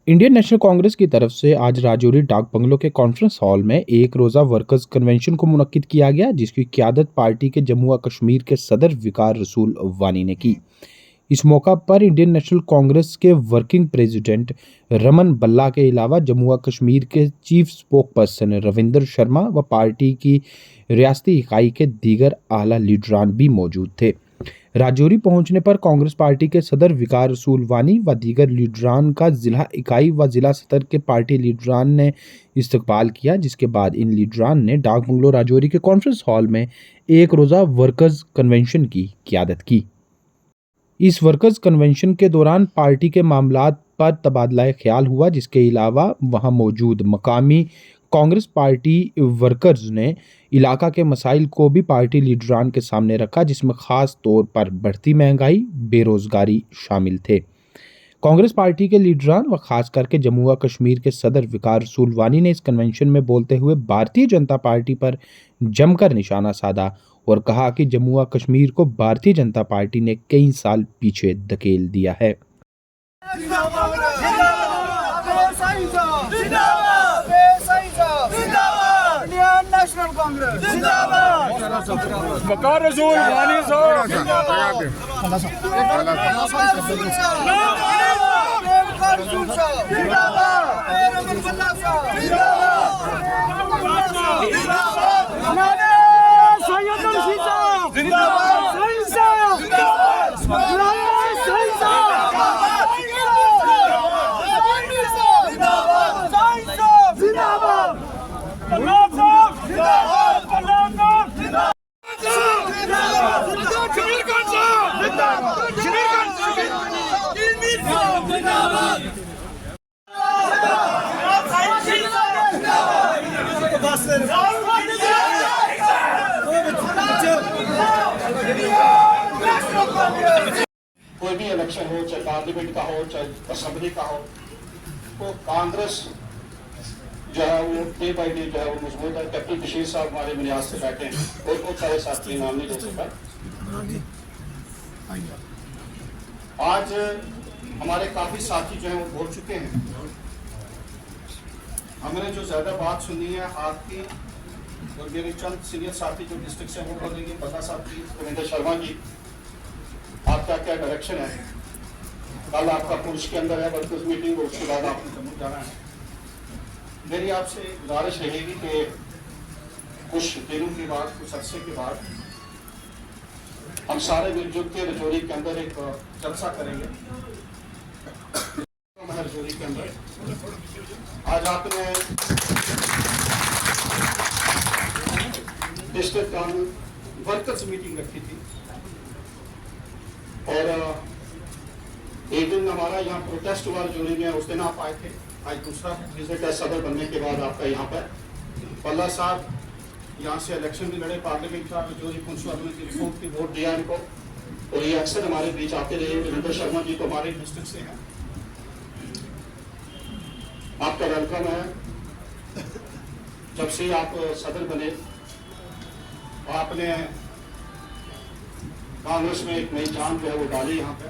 Indian national Congress की तरफ से आज राजौरी डाक बंगलो के कॉन्फ्रेंस हॉल में एक रोज़ा वर्कर्स कन्वेंशन को मुनक्किद किया गया, जिसकी क़यादत पार्टी के जम्मू व कश्मीर के सदर वक़ार रसूल वानी ने की। इस मौका पर इंडियन नेशनल कांग्रेस के वर्किंग प्रेसिडेंट रमन बल्ला के अलावा जम्मू व कश्मीर के chief spoke person Ravinder Sharma व पार्टी की रियासती इकाई के दीगर आला लीडरान भी मौजूद थे। राजौरी पहुंचने पर कांग्रेस पार्टी के सदर वक़ार रसूल वानी व दीगर लीडरान का जिला इकाई व जिला सतर के पार्टी लीडरान ने इस्तकबाल किया, जिसके बाद इन लीडरान ने डाक बंगलो राजौरी के कॉन्फ्रेंस हॉल में एक रोज़ा वर्कर्स कन्वेंशन की क़यादत की। इस वर्कर्स कन्वेंशन के दौरान पार्टी के मामलात पर तबादला ख्याल हुआ, जिसके अलावा वहां मौजूद मकामी कांग्रेस पार्टी वर्कर्स ने इलाका के मसाइल को भी पार्टी लीडरान के सामने रखा, जिसमें खास तौर पर बढ़ती महंगाई, बेरोजगारी शामिल थे। कांग्रेस पार्टी के लीडरान व खास करके जम्मू व कश्मीर के सदर वक़ार रसूल वानी ने इस कन्वेंशन में बोलते हुए भारतीय जनता पार्टी पर जमकर निशाना साधा और कहा कि जम्मू व कश्मीर को भारतीय जनता पार्टी ने कई साल पीछे धकेल दिया है। वक़ार रसूल वानी साहब कोई भी इलेक्शन हो, चाहे पार्लियामेंट का हो, चाहे असेंबली का हो, तो कांग्रेस जो है वो डे बाई डे जो है वो मजबूत है। कैप्टन बशीर साहब हमारे मियाज से बैठे हैं और बहुत सारे साथी नाम नहीं ले सकता। आज हमारे काफी साथी जो है वो बोल चुके हैं। हमने जो ज्यादा बात सुनी है आपकी और मेरे चंद सीनियर साथी जो डिस्ट्रिक्ट से वो बोलेंगे, बल्ला साहब की, रविंदर शर्मा की, आपका क्या डायरेक्शन है। कल आपका पुरुष के अंदर है वर्कर्स मीटिंग और उसके बाद आपने जम्मू जाना है। मेरी आपसे गुजारिश रहेगी कि कुछ दिनों के बाद, कुछ अरसे के बाद हम सारे मिलजुल के रजौरी के अंदर एक जलसा करेंगे। रजौरी के अंदर आज आपने डिस्ट्रिक्ट वर्कर्स मीटिंग रखी थी और एक दिन हमारा यहाँ प्रोटेस्ट हुआ रजौरी में, उस दिन आप आए थे। आज दूसरा विजिट है सदर बनने के बाद आपका यहाँ पर। बल्ला साहब यहाँ से इलेक्शन भी लड़े पार्लियामेंट का, रजौरी पुंछवाल की रिपोर्ट की वोट दिया इनको और ये अक्सर हमारे बीच आते रहे। रविंदर शर्मा जी तो हमारे डिस्ट्रिक्ट से हैं। आपका वेलकम है। जब से आप सदर बने आपने कांग्रेस में एक नई जान जो है वो डाली यहाँ पे।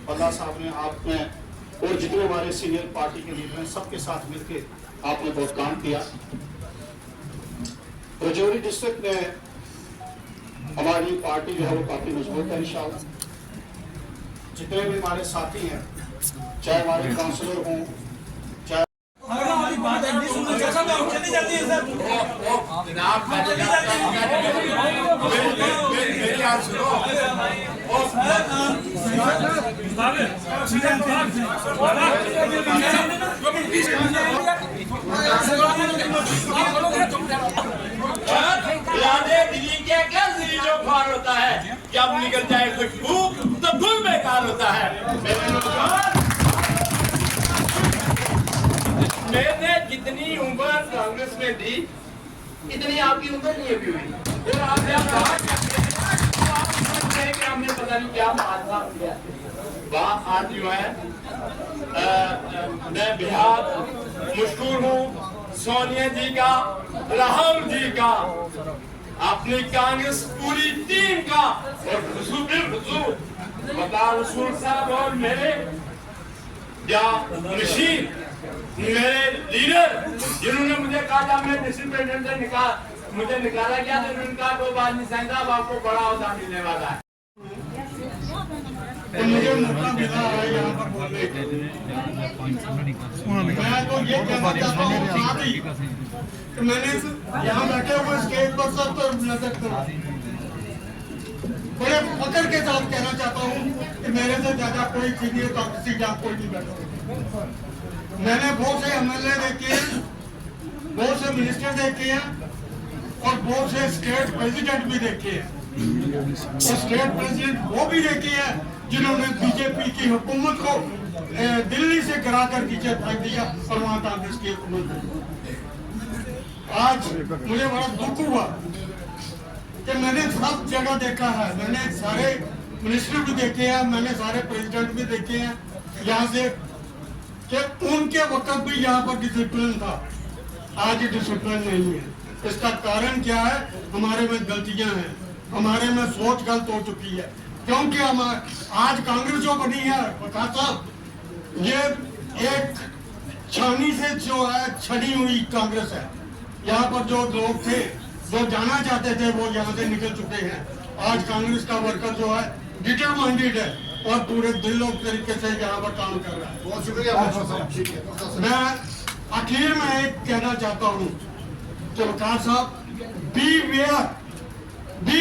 बल्ला साहब ने, आपने और जितने हमारे सीनियर पार्टी के लीडर हैं सबके साथ मिलकर आपने बहुत काम किया। रजौरी डिस्ट्रिक्ट में हमारी पार्टी जो है वो काफी मजबूत है इंशाल्लाह। जितने भी हमारे साथी हैं, चाहे हमारे काउंसलर हों, चाहे होता है, जब निकल जाए खुशबू तो फूल बेकार होता है। मैंने जितनी उम्र कांग्रेस में दी इतनी आपकी उम्र नहीं अभी हुई और आप हमने पता नहीं क्या बात आज जो है मैं बेहद मशहूर हूँ सोनिया जी का, राहुल जी का, अपनी कांग्रेस पूरी टीम का और वक़ार रसूल साहब और मेरे या मशीन, मेरे लीडर जिन्होंने मुझे कहा जब मैं डिस्ट्रिक्ट प्रेसिडेंट से मुझे निकाला गया तो उन्होंने कहा 2 बार निशान साहब आपको बड़ा होता मिलने वाला है। तो मुझे मौका मिला है यहाँ पर बोलने का। मैं तो ये कहना चाहता हूँ साथ ही कि मैंने यहाँ बैठे हुए स्टेज पर सब पर नजर करो, बड़े फकर के साथ कहना चाहता हूँ कि मेरे से ज्यादा कोई सीनियर कांग्रेसी यहाँ कोई नहीं बैठा। मैंने बहुत से एमएलए देखे हैं, बहुत से मिनिस्टर देखे हैं और बहुत से स्टेट प्रेसिडेंट भी देखे हैं। और स्टेट प्रेसिडेंट वो भी देखे हैं जिन्होंने बीजेपी की हुकूमत को दिल्ली से गिरा कर नीचे फेंक दिया और वहां कांग्रेस की हुकूमत। आज मुझे बड़ा दुख हुआ कि मैंने सब जगह देखा है, मैंने सारे मिनिस्टर भी देखे हैं, मैंने सारे प्रेसिडेंट भी देखे हैं यहाँ से कि उनके वक्त भी यहाँ पर डिसिप्लिन था, आज डिसिप्लिन नहीं है। इसका कारण क्या है? हमारे में गलतियां हैं, हमारे में सोच गलत हो चुकी है। क्योंकि हम आज कांग्रेस जो बनी है प्रकाश साहब, ये एक छानी से जो है छनी हुई कांग्रेस है। यहाँ पर जो लोग थे जो जाना चाहते थे वो यहाँ से निकल चुके हैं। आज कांग्रेस का वर्कर जो है डिटरमाइंडेड है और पूरे दिलों तरीके से यहाँ पर काम कर रहा है। बहुत शुक्रिया। मैं आखिर में एक कहना चाहता हूँ कि प्रकाश साहब, B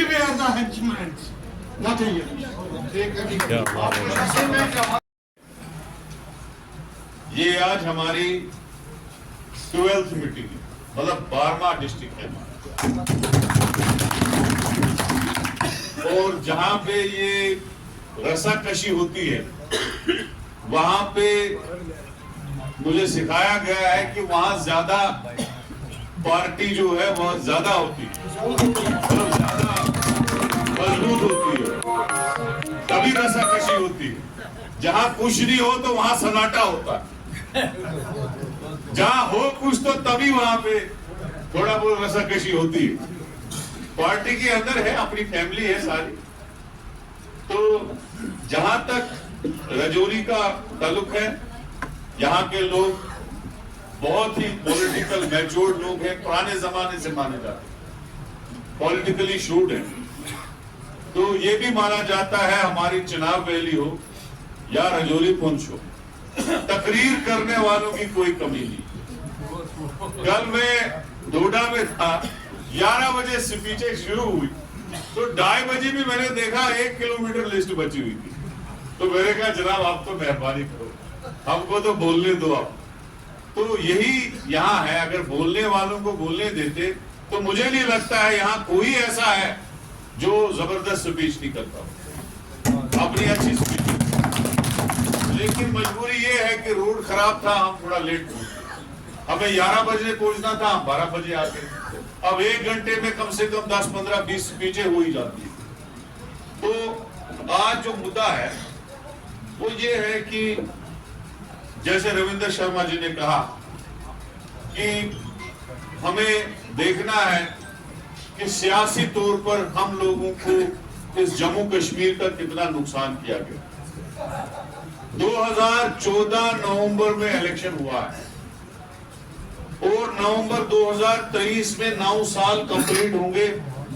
where the henchman, nothing else. ये आज हमारी 12th मीटिंग है, मतलब 12वां डिस्ट्रिक्ट है और जहां पे ये रसाकशी होती है वहां पे मुझे सिखाया गया है कि वहां ज्यादा पार्टी जो है बहुत ज्यादा होती है, मतलब ज्यादा मजबूत होती है, तभी रसाकशी होती है। जहां कुछ नहीं हो तो वहां सन्नाटा होता है, जहां हो कुछ तो तभी वहां पे थोड़ा बहुत रसाकशी होती है। पार्टी के अंदर है, अपनी फैमिली है सारी। तो जहां तक राजौरी का ताल्लुक है, यहाँ के लोग बहुत ही पॉलिटिकल मैच्योर्ड लोग हैं, पुराने जमाने से माने जाते हैं, पॉलिटिकली शूड है। तो ये भी माना जाता है हमारी चिनाब वैली हो या राजौरी पुंछ हो, तकरीर करने वालों की कोई कमी नहीं। कल मैं डोडा में था, 11 बजे स्पीचें शुरू हुई तो 2:30 बजे भी मैंने देखा 1 किलोमीटर लिस्ट बची हुई थी। तो मैंने कहा जनाब आप तो मेहरबानी करो, हमको तो बोलने दो आप। तो यही यहाँ है, अगर बोलने वालों को बोलने देते तो मुझे नहीं लगता है यहाँ कोई ऐसा है जो जबरदस्त स्पीच नहीं करता अपनी अच्छी स्पीच। लेकिन मजबूरी ये है कि रोड खराब था, हम थोड़ा लेट हुए। हमें 11 बजे पहुंचना था, हम 12 बजे आके। अब 1 घंटे में कम से कम 10, 15, 20 स्पीचें हो ही जाती है। तो आज जो मुद्दा है वो ये है कि जैसे रविंद्र शर्मा जी ने कहा कि हमें देखना है कि सियासी तौर पर हम लोगों को इस जम्मू कश्मीर का कितना नुकसान किया गया। 2014 नवंबर में इलेक्शन हुआ है और नवंबर 2023 में 9 साल कंप्लीट होंगे,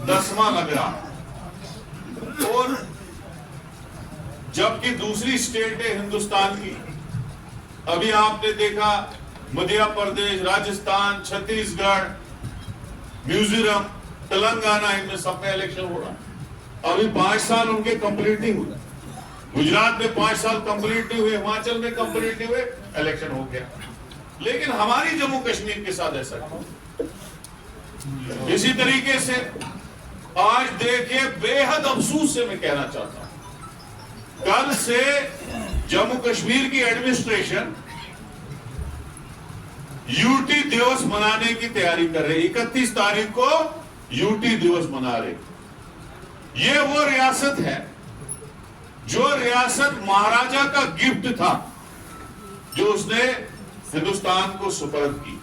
10वां लग रहा है। और जबकि दूसरी स्टेट है हिंदुस्तान की, अभी आपने देखा मध्य प्रदेश, राजस्थान, छत्तीसगढ़, मिजोरम, तेलंगाना, इनमें सब में इलेक्शन हो रहा है। अभी 5 साल उनके कंप्लीट नहीं हुए। गुजरात में 5 साल कंप्लीट नहीं हुए, हिमाचल में कंप्लीट नहीं हुए, इलेक्शन हो गया। लेकिन हमारी जम्मू कश्मीर के साथ ऐसा नहीं। इसी तरीके से आज देखिए, बेहद अफसोस से मैं कहना चाहता हूं, कल से जम्मू कश्मीर की एडमिनिस्ट्रेशन यूटी दिवस मनाने की तैयारी कर रही। 31 तारीख को यूटी दिवस मना रहे। ये वो रियासत है जो रियासत महाराजा का गिफ्ट था, जो उसने हिंदुस्तान को सुपर्द की।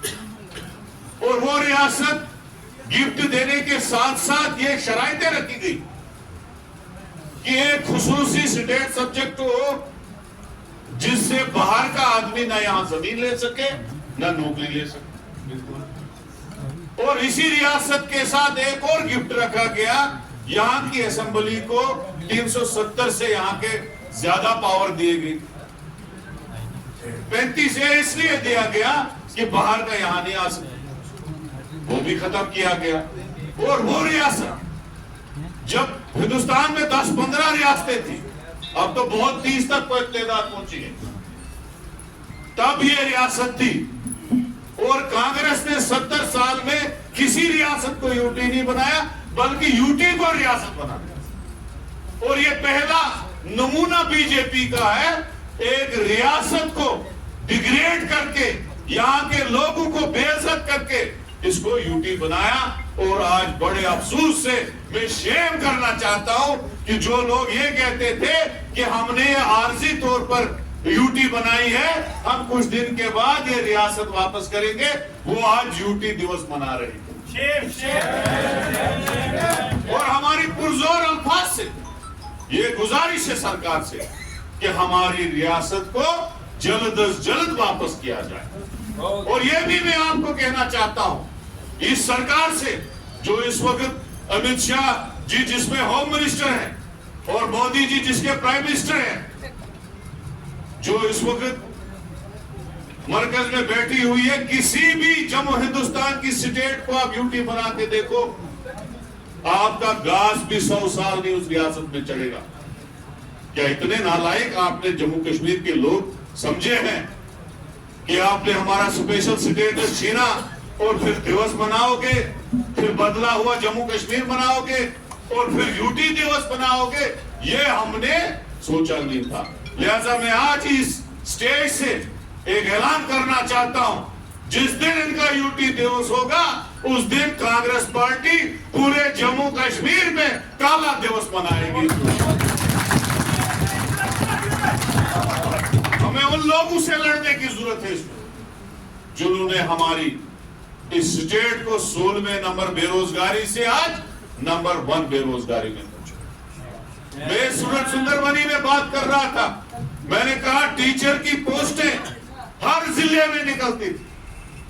और वो रियासत गिफ्ट देने के साथ साथ ये शराइतें रखी गई कि एक खुसूसी स्टेट सब्जेक्ट हो जिससे बाहर का आदमी ना यहाँ जमीन ले सके ना नौकरी ले सके। और इसी रियासत के साथ एक और गिफ्ट रखा गया, यहाँ की असेंबली को 370 से यहाँ के ज्यादा पावर दिए गई। 35 इसलिए दिया गया कि बाहर का यहाँ नहीं आ सकता, वो भी खत्म किया गया। और वो रियासत जब हिंदुस्तान में 10-15 रियासतें थी, अब तो बहुत 30 तक तादाद पहुंची है, तब ये रियासत थी। और कांग्रेस ने 70 साल में किसी रियासत को यूटी नहीं बनाया, बल्कि यूटी को रियासत बना दिया। और ये पहला नमूना बीजेपी का है, एक रियासत को डिग्रेड करके, यहाँ के लोगों को बेइज्जत करके इसको यूटी बनाया। और आज बड़े अफसोस से मैं शेम करना चाहता हूं कि जो लोग ये कहते थे कि हमने आर्जी तौर पर यूटी बनाई है, हम कुछ दिन के बाद ये रियासत वापस करेंगे, वो आज यूटी दिवस मना रहे हैं। और हमारी पुरजोर अल्फाज से ये गुजारिश है सरकार से कि हमारी रियासत को जल्द अज जल्द वापस किया जाए। और ये भी मैं आपको कहना चाहता हूं, इस सरकार से जो इस वक्त अमित शाह जी जिसमें होम मिनिस्टर हैं और मोदी जी जिसके प्राइम मिनिस्टर हैं, जो इस वक्त मरकज में बैठी हुई है, किसी भी जम्मू हिंदुस्तान की स्टेट को आप यूटी बना के देखो, आपका घास भी 100 साल नहीं उस रियासत में चलेगा। क्या इतने नालायक आपने जम्मू कश्मीर के लोग समझे हैं कि आपने हमारा स्पेशल स्टेटस छीना और फिर दिवस मनाओगे, फिर बदला हुआ जम्मू कश्मीर मनाओगे और फिर यूटी दिवस मनाओगे? ये हमने सोचा नहीं था। लिहाजा मैं आज इस स्टेज से एक ऐलान करना चाहता हूं, जिस दिन इनका यूटी दिवस होगा उस दिन कांग्रेस पार्टी पूरे जम्मू कश्मीर में काला दिवस मनाएगी। हमें उन लोगों से लड़ने की जरूरत है जिन्होंने हमारी इस स्टेट को 16वें नंबर बेरोजगारी से आज नंबर 1 बेरोजगारी में पहुंचा। मैं सूरत सुंदरबनी में बात कर रहा था, मैंने कहा टीचर की पोस्टें हर जिले में निकलती थी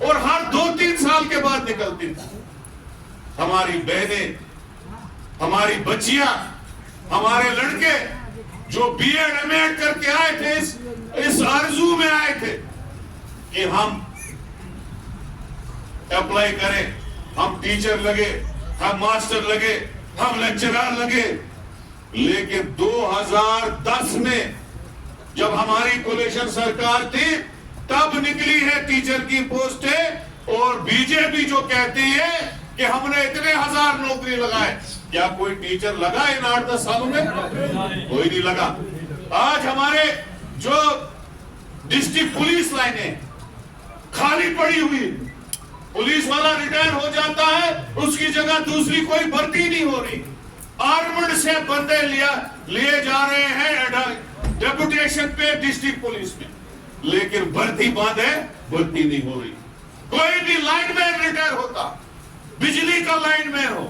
और हर 2-3 साल के बाद निकलती थी। हमारी बहनें, हमारी बच्चियां, हमारे लड़के जो बीएड एमएड करके आए थे, इस आरजू में आए थे कि हम अप्लाई करें, हम टीचर लगे, हम मास्टर लगे, हम लेक्चरर लगे। लेकिन 2010 में जब हमारी कोलिशन सरकार थी, तब निकली है टीचर की पोस्टें। और बीजेपी जो कहती है कि हमने इतने हजार नौकरी लगाए, क्या कोई टीचर लगा इन 8-10 सालों में? कोई नहीं लगा। आज हमारे जो डिस्ट्रिक्ट पुलिस लाइनें खाली पड़ी हुई, पुलिस वाला रिटायर हो जाता है, उसकी जगह दूसरी कोई भर्ती नहीं हो रही। आर्मड से बंदे लिए जा रहे हैं डेपुटेशन पे डिस्ट्रिक्ट पुलिस में, लेकिन भर्ती बंद है, भर्ती नहीं हो रही। कोई भी लाइनमैन रिटायर होता, बिजली का लाइनमैन हो,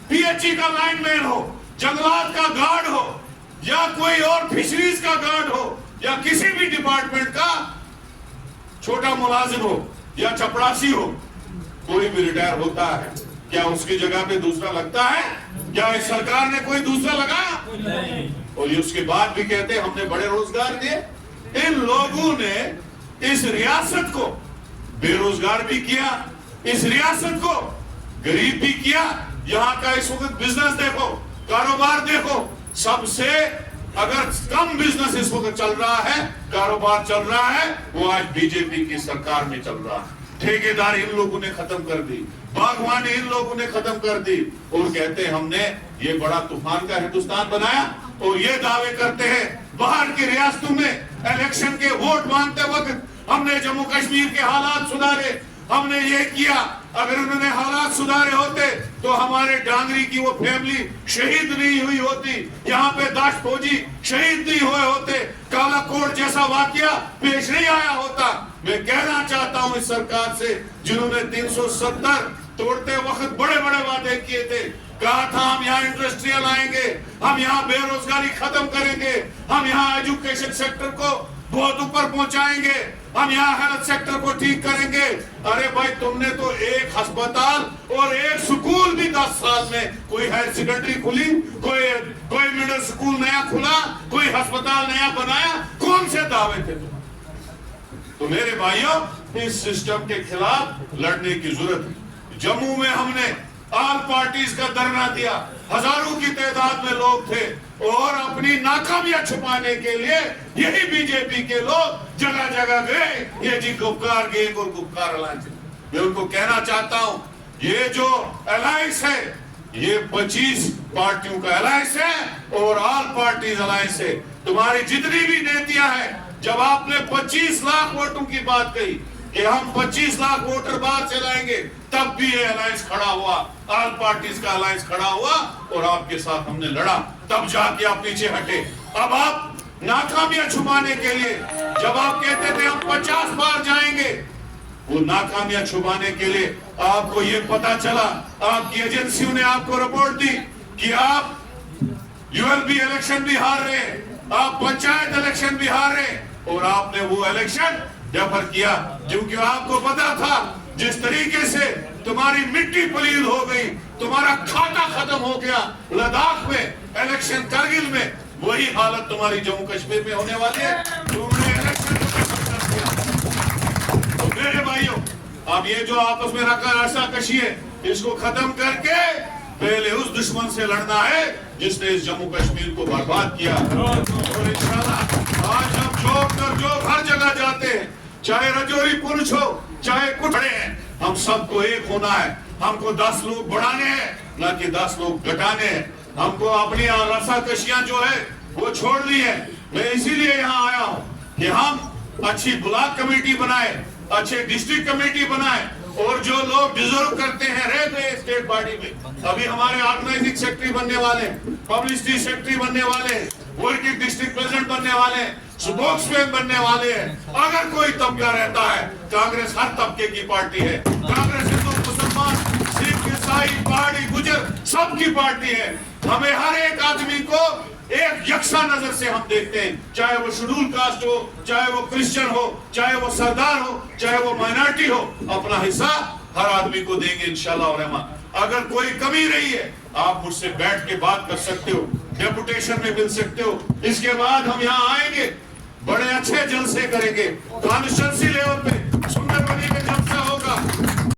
पीएचई का लाइनमैन हो, जंगलात का गार्ड हो, या कोई और फिशरीज का गार्ड हो, या किसी भी डिपार्टमेंट का छोटा मुलाजिम हो या चपरासी हो, कोई भी रिटायर होता है, क्या उसकी जगह पे दूसरा लगता है? क्या इस सरकार ने कोई दूसरा लगाया? और ये उसके बाद भी कहते हमने बड़े रोजगार दिए। इन लोगों ने इस रियासत को बेरोजगार भी किया, इस रियासत को गरीब भी किया। यहाँ का इस वक्त बिजनेस देखो, कारोबार देखो, सबसे अगर कम बिजनेस इस वक्त चल रहा है, कारोबार चल रहा है, वो आज बीजेपी की सरकार में चल रहा है। ठेकेदार इन लोगों ने खत्म कर दी, बागवानी इन लोगों ने खत्म कर दी, और कहते हमने ये बड़ा तूफान का हिंदुस्तान बनाया। और ये दावे करते हैं बाहर की रियासतों में इलेक्शन के वोट मांगते वक्त हमने जम्मू कश्मीर के हालात सुधारे, हमने ये किया। अगर उन्होंने हालात सुधारे होते तो हमारे डांगरी की वो फैमिली शहीद नहीं हुई होती, यहाँ पे 10 फौजी शहीद नहीं हुए होते, काला कोट जैसा वाकया पेश नहीं आया होता। मैं कहना चाहता हूँ इस सरकार से, जिन्होंने 370 तोड़ते वक्त बड़े बड़े वादे किए थे, कहा था हम यहाँ इंडस्ट्रियल आएंगे, हम यहाँ बेरोजगारी खत्म करेंगे, हम यहाँ एजुकेशन सेक्टर को बहुत ऊपर पहुंचाएंगे, हम यहाँ हेल्थ सेक्टर को ठीक करेंगे। अरे भाई, तुमने तो एक अस्पताल और एक स्कूल भी 10 साल में, कोई हायर सेकेंडरी खुली, कोई मिडिल स्कूल नया खुला, कोई अस्पताल नया बनाया, कौन से दावे थे? तो मेरे भाइयों, इस सिस्टम के खिलाफ लड़ने की जरूरत है। जम्मू में हमने ऑल पार्टीज का धरना दिया, हजारों की तादाद में लोग थे, और अपनी नाकामियां छुपाने के लिए यही बीजेपी के लोग जगह जगह गए, ये जी गुपकार गैंग और गुपकार अलायंस। मैं उनको कहना चाहता हूं, ये जो अलायंस है, ये 25 पार्टियों का अलायंस है और ऑल पार्टीज अलायंस है। तुम्हारी जितनी भी नीतियां हैं, जब आपने 25 लाख वोटों की बात कही कि हम 25 लाख वोटर बाहर से लाएंगे, तब भी ये अलायंस खड़ा हुआ, ऑल पार्टीज का अलायंस खड़ा हुआ, और आपके साथ हमने लड़ा, तब जाके आप पीछे हटे। अब आप नाकामियां छुपाने के लिए, जब आप कहते थे हम 50 बार जाएंगे, वो नाकामियां छुपाने के लिए आपको ये पता चला, आपकी एजेंसियों ने आपको रिपोर्ट दी कि आप यूएलबी इलेक्शन भी हार रहे हैं, आप पंचायत इलेक्शन भी हार रहे हैं, और आपने वो इलेक्शन डेफर किया, क्योंकि आपको पता था जिस तरीके से तुम्हारी मिट्टी पलीद हो गई, तुम्हारा खाता खत्म हो गया लद्दाख में, इलेक्शन करगिल में, वही हालत तुम्हारी जम्मू कश्मीर में होने वाली है। तुमने इलेक्शन को डेफर कर दिया। तो मेरे भाइयों, अब ये जो आपस में रसा कशी है, इसको खत्म करके पहले उस दुश्मन से लड़ना है जिसने इस जम्मू कश्मीर को बर्बाद किया। और इंशाल्लाह आज हम जो हर जगह जाते हैं, चाहे रजौरी पुंछ हो, चाहे कुठड़े हैं, हम सबको एक होना है। हमको 10 लोग बढ़ाने हैं, ना कि 10 लोग घटाने हैं। हमको अपनी रसा कशियां जो है वो छोड़नी है। मैं इसीलिए यहाँ आया हूँ कि हम अच्छी ब्लॉक कमेटी बनाए, अच्छे डिस्ट्रिक्ट कमेटी बनाए, और जो लोग डिजर्व करते हैं रहते हैं स्टेट बॉडी में। अभी हमारे ऑर्गेनाइजिंग सेक्रेटरी बनने वाले, पब्लिसिटी सेक्रेटरी बनने वाले, वर्किंग डिस्ट्रिक्ट प्रेसिडेंट बनने वाले, स्पोक्समैन बनने वाले हैं। अगर कोई तबका रहता है, कांग्रेस हर तबके की पार्टी है। कांग्रेस हिंदू, मुसलमान, सिख, ईसाई, पहाड़ी, गुजर, सबकी पार्टी है। हमें हर एक आदमी को एक यकसा नजर से हम देखते हैं, चाहे वो शेड्यूल कास्ट हो, चाहे वो क्रिश्चियन हो, चाहे वो सरदार हो, चाहे वो माइनॉरिटी हो, अपना हिस्सा हर आदमी को देंगे इंशाल्लाह और रहमान। अगर कोई कमी रही है, आप मुझसे बैठ के बात कर सकते हो, डेपुटेशन में मिल सकते हो। इसके बाद हम यहाँ आएंगे, बड़े अच्छे जलसे करेंगे, कॉन्स्टिट्यूंसी लेवल पे सुंदरबनी में जलसा होगा,